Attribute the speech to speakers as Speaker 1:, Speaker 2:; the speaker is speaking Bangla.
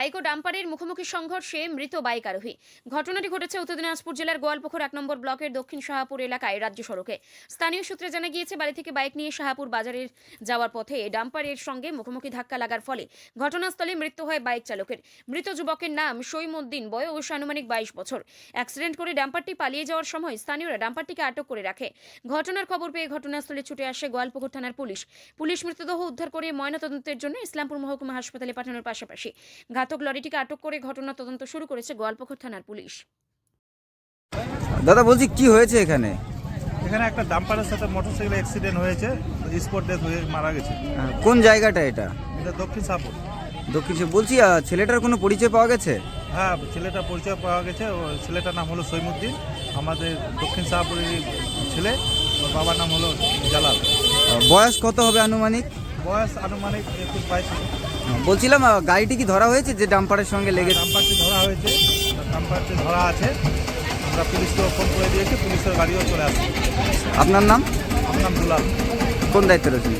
Speaker 1: বাইক ও ডাম্পারের মুখোমুখি সংঘর্ষে মৃত বাইক আরোহী। ঘটনাটি ঘটেছে উত্তর দিনাজপুর জেলার গোয়ালপুকুর 1 নম্বর ব্লকের দক্ষিণ শাহাপুর এলাকায় রাজ্য সড়কে। স্থানীয় সূত্রে জানা গিয়েছে, বাড়ি থেকে বাইক নিয়ে শাহাপুর বাজারের যাওয়ার পথে ডাম্পারের সঙ্গে মুখোমুখি ধাক্কা লাগার ফলে ঘটনাস্থলে মৃত্যু হয় বাইক চালকের। মৃত যুবকের নাম সৈমুদ্দিন, বয়স আনুমানিক 22 বছর। অ্যাক্সিডেন্ট করে ডাম্পারটি পালিয়ে যাওয়ার সময় স্থানীয়রা ডাম্পারটিকে আটক করে রাখে। ঘটনার খবর পেয়ে ঘটনাস্থলে ছুটে আসে গোয়ালপুকুর থানার পুলিশ মৃতদেহ উদ্ধার করে ময়নাতদন্তের জন্য ইসলামপুর মহকুমা হাসপাতালে পাঠানোর পাশাপাশি ঘাতক লরিটিকে আটক করে ঘটনা তদন্ত শুরু করেছে গোয়ালপুকুর থানার পুলিশ।
Speaker 2: দাদা বলছি কি হয়েছে এখানে?
Speaker 3: এখানে একটা ডাম্পারের সাথে মোটরসাইকেল অ্যাক্সিডেন্ট হয়েছে, স্পট ডেথ হয়ে মারা গেছে।
Speaker 2: কোন জায়গাটা এটা?
Speaker 3: এটা দক্ষিণ শাহপুর।
Speaker 2: দক্ষিণ বলছি ছেলেটার কোনো পরিচয় পাওয়া গেছে?
Speaker 3: হ্যাঁ, ছেলেটার পরিচয় পাওয়া গেছে। ও ছেলেটার নাম হলো সৈমুদ্দিন, আমাদের দক্ষিণ শাহপুরের ছেলে। ওর বাবার নাম হলো জালাল।
Speaker 2: বয়স কত হবে আনুমানিক?
Speaker 3: বয়স আনুমানিক 21-22।
Speaker 2: বলছিলাম গাড়িটি কি ধরা হয়েছে যে ডাম্পারের সঙ্গে লেগে?
Speaker 3: ডাম্পারটি ধরা হয়েছে, ডাম্পারটি ধরা আছে। আমরা পুলিশকেও ফোন করে দিয়েছি, পুলিশের গাড়িও চলে আসছে।
Speaker 2: আপনার নাম?
Speaker 3: আমার নাম দুলাল।
Speaker 2: কোন দায়িত্বে রয়েছেন?